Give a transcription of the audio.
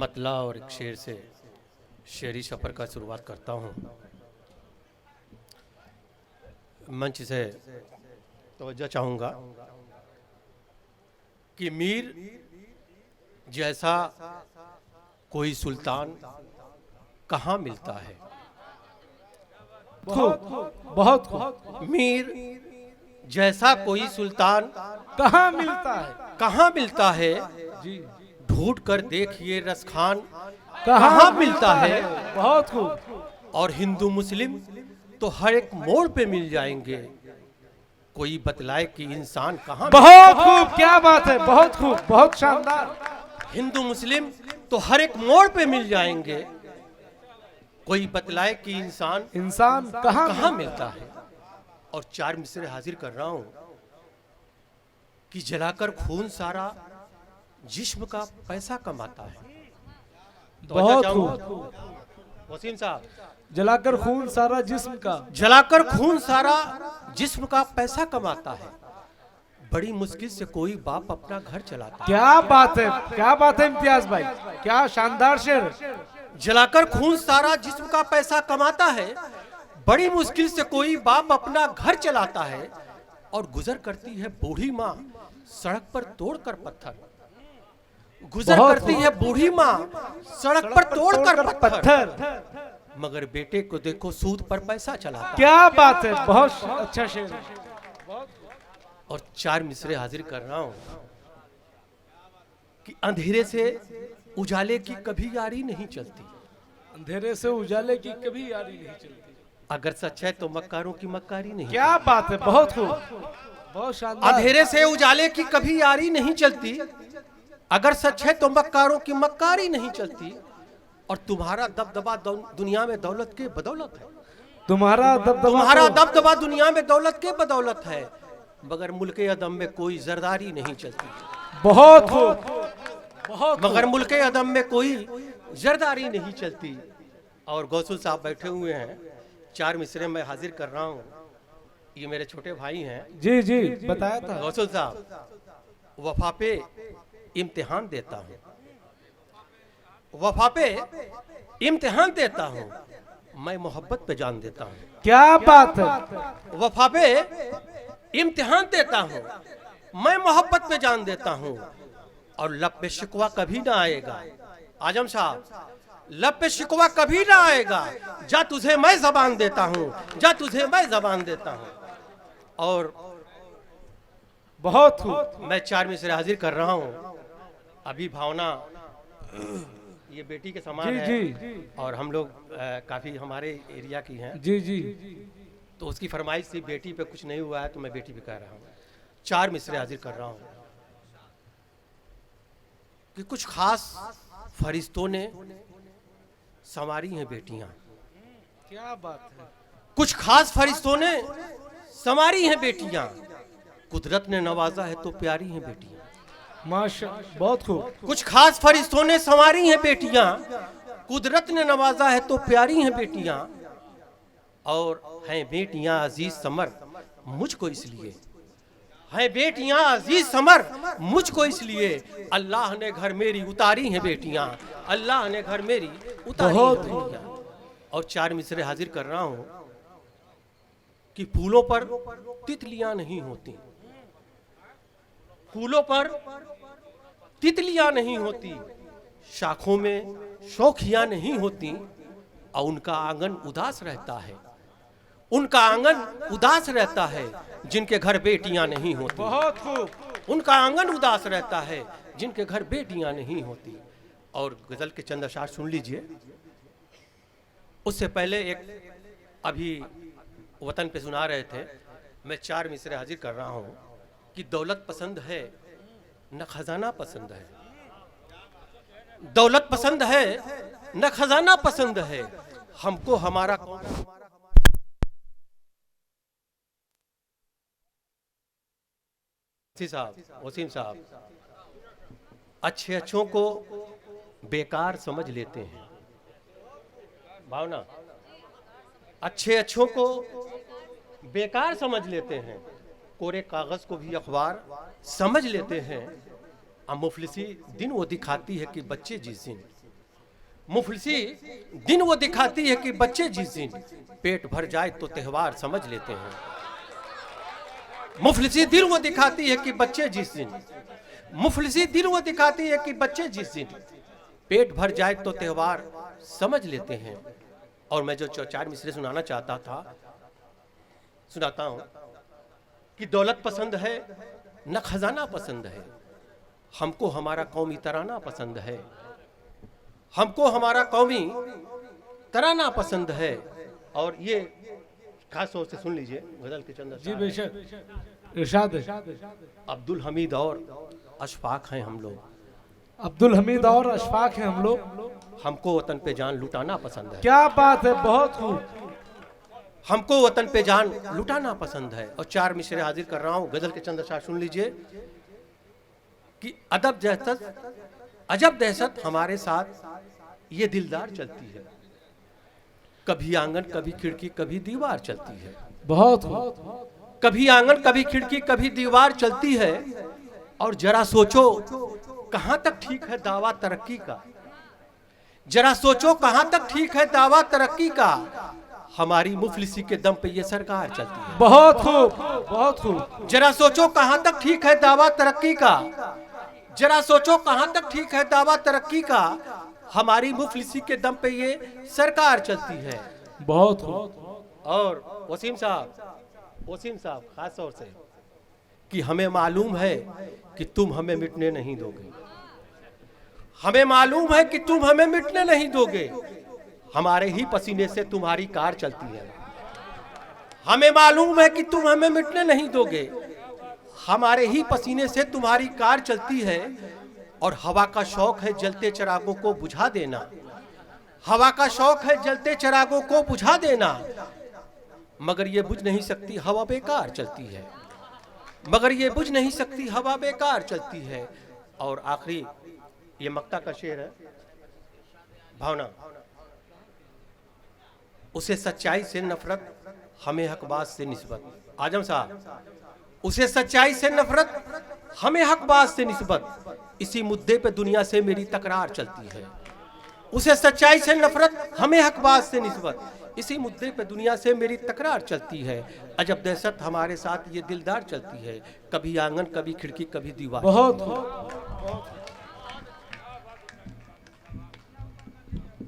मतला और एक शेर से शेरी सफ़र का शुरुआत करता हूँ। मंच से तवज्जो चाहूँगा कि मीर जैसा कोई सुल्तान कहाँ मिलता है। बहुत खूब। मीर जैसा कोई सुल्तान कहाँ मिलता है? कहाँ मिलता है। जी, ढूंढ कर देखिए रसखान कहाँ कहाँ मिलता है। बहुत खूब। और हिंदू मुस्लिम तो हर एक मोड़ पे मिल जाएंगे, कोई बतलाए कि इंसान कहाँ। बहुत खूब, क्या बात है, बहुत खूब, बहुत शानदार। हिंदू मुस्लिम तो हर एक मोड़ पे मिल जाएंगे, कोई बतलाए कि इंसान कहाँ मिलता है। और चार मिसरे हाजिर कर रहा हूं कि जलाकर खून सारा जिस्म का पैसा कमाता है। बहुत खूब। वसीम साहब, जलाकर खून सारा जिस्म का, जलाकर खून सारा जिस्म का पैसा कमाता है। बड़ी मुश्किल से कोई बाप अपना घर चलाता है। क्या बात है, क्या बात है इम्तियाज भाई, क्या शानदार शेर। जलाकर खून सारा जिस्म का पैसा कमाता है, बड़ी मुश्किल से कोई बाप अपना घर चलाता है। और गुजर करती है बूढ़ी माँ सड़क पर तोड़कर पत्थर। गुजर करती है बूढ़ी माँ सड़क पर तोड़कर पत्थर, मगर बेटे को देखो सूद पर पैसा चलाता है। क्या बात है, बहुत अच्छा शेर। और चार मिसरे हाजिर कर रहा हूं कि अंधेरे से उजाले की कभी यारी नहीं चलती। अंधेरे से उजाले की कभी यारी नहीं चलती। अगर सच है तो मक्कारों की मक्कारी नहीं। क्या बात है, बहुत खूब, बहुत शानदार। अंधेरे से उजाले की कभी यारी नहीं चलती, अगर सच है तो मक्कारों की मक्कारी नहीं चलती। और तुम्हारा दबदबा दुनिया में दौलत के बदौलत है। तुम्हारा दबदबा दुनिया में दौलत के बदौलत है, मगर मुल्के अदम में कोई जरदारी नहीं चलती। बहुत खूब, मगर मुल्के अदम में कोई जरदारी नहीं चलती। और गौसल साहब बैठे हुए हैं, चार मिसरे में हाजिर कर रहा हूँ। ये मेरे छोटे भाई हैं। जी जी, बताया था गौसल साहब, वफा पे इम्तिहान देता हूँ, वफा पे इम्तिहान देता हूँ, मैं मोहब्बत पे जान देता हूँ। क्या बात है। वफा पे इम्तिहान देता हूँ, मैं मोहब्बत पे जान देता हूँ। और लब पे शिकवा कभी ना आएगा। आजम साहब, लब पे शिकवा कभी ना आएगा। जा तुझे मैं जबान देता हूँ, जा तुझे मैं जबान देता हूँ। और बहुत खूब। मैं चार मिसरे हाजिर कर रहा हूँ। अभी भावना ये बेटी के समान है। जी। और हम लोग काफी हमारे एरिया की हैं। जी जी, तो उसकी फरमाइश थी बेटी पे कुछ नहीं हुआ है, तो मैं बेटी पे कह रहा हूँ। चार मिसरे हाजिर कर रहा हूँ कि कुछ खास फरिश्तों ने संवारी हैं बेटियां। क्या बात है। कुछ खास फरिश्तों ने संवारी हैं बेटियां, कुदरत ने नवाजा है तो प्यारी हैं बेटियां। माशा, बहुत खूब। कुछ खास फरिश्तों ने संवारी हैं बेटियां, कुदरत ने नवाजा है तो प्यारी हैं बेटियां। और हैं बेटियां अजीज समर मुझको इसलिए, हैं बेटियां अजीज समर मुझको इसलिए, अल्लाह ने घर मेरी उतारी हैं बेटियां, अल्लाह ने घर मेरी उतारी हैं बेटियां। और चार मिसरे हाजिर कर रहा हूं कि फूलों पर तितलियां नहीं होती, फूलों पर तितलियां नहीं होती, शाखों में शौखियां नहीं होती। और उनका आंगन उदास रहता है, उनका आंगन उदास रहता है जिनके घर बेटियां नहीं होती। बहुत खूब। उनका आंगन उदास रहता है जिनके घर बेटियां नहीं होती। और गजल के चंद अशार सुन लीजिए। उससे पहले एक अभी वतन पे सुना रहे थे, मैं चार मिसरे हाजिर कर रहा हूं कि दौलत पसंद है न खजाना पसंद है, दौलत पसंद है न खजाना पसंद है, हमको हमारा साहब वसीम साहब अच्छे अच्छों को बेकार समझ लेते हैं। भावना, अच्छे अच्छों को बेकार समझ लेते हैं, कोरे कागज को भी अखबार समझ लेते हैं। मुफलिसी दिन वो दिखाती है कि बच्चे जिस दिन मुफलिसी दिन वो दिखाती है कि बच्चे जिस दिन पेट भर जाए तो त्योहार समझ लेते हैं। मुफलिसी दिन वो दिखाती है कि बच्चे जिस दिन मुफलिसी दिन वो दिखाती है कि बच्चे जिस दिन पेट भर जाए तो त्योहार समझ लेते हैं। और मैं जो चार मिसरे सुनाना चाहता था सुनाता हूं कि दौलत पसंद है न खजाना पसंद है, हमको हमारा कौमी तराना पसंद है, हमको हमारा कौमी तराना पसंद है। और ये खास तौर से सुन लीजिए गजल के चंद जी बेशक इरशाद है। अब्दुल हमीद और अशफाक हैं हम लोग, अब्दुल हमीद और अशफाक हैं हम लोग, हमको वतन पे जान लुटाना पसंद है। क्या बात है, बहुत खूब। हमको वतन पे जान लुटाना पसंद है। और चार मिसरे हाजिर कर रहा हूं गजल के चंद अशार सुन लीजिए कि अजब दहशत हमारे साथ ये दिलदार चलती है, कभी आंगन कभी खिड़की कभी दीवार चलती है। बहुत खूब। कभी आंगन कभी खिड़की कभी दीवार चलती है। और जरा सोचो कहां तक ठीक है दावा तरक्की का, जरा सोचो कहां तक ठीक है दावा तरक्की का, हमारी मुफलिसी के दम पे ये सरकार चलती है। बहुत खूब, बहुत खूब। जरा सोचो कहां तक ठीक है दावा तरक्की का, जरा सोचो कहां तक ठीक है दावा तरक्की का, हमारी मुफलिसी के दम पे ये सरकार चलती है। बहुत खूब। और वसीम साहब खास तौर से कि हमें मालूम है कि तुम हमें मिटने नहीं दोगे, हमें मालूम है कि तुम हमें मिटने नहीं दोगे, हमारे ही पसीने से तुम्हारी कार चलती है। हमें मालूम है कि तुम हमें मिटने नहीं दोगे, हमारे ही पसीने से तुम्हारी कार चलती है। और हवा का शौक है जलते चिरागों को बुझा देना, हवा का शौक है जलते चिरागों को बुझा देना, मगर ये बुझ नहीं सकती हवा बेकार चलती है, मगर ये बुझ नहीं सकती हवा बेकार चलती है। और आखिरी ये मक्ता का शेर है, भावना, उसे सच्चाई से नफरत हमें हकबाज से निस्बत। आजम साहब, उसे सच्चाई से नफरत हमें हकबाज से निस्बत, इसी मुद्दे पे दुनिया से मेरी तकरार चलती है। उसे सच्चाई से नफरत हमें हकबाज से निस्बत, इसी मुद्दे पे दुनिया से मेरी तकरार चलती है। अजब दहशत हमारे साथ ये दिलदार चलती है, कभी आंगन कभी खिड़की कभी दीवार। बहुत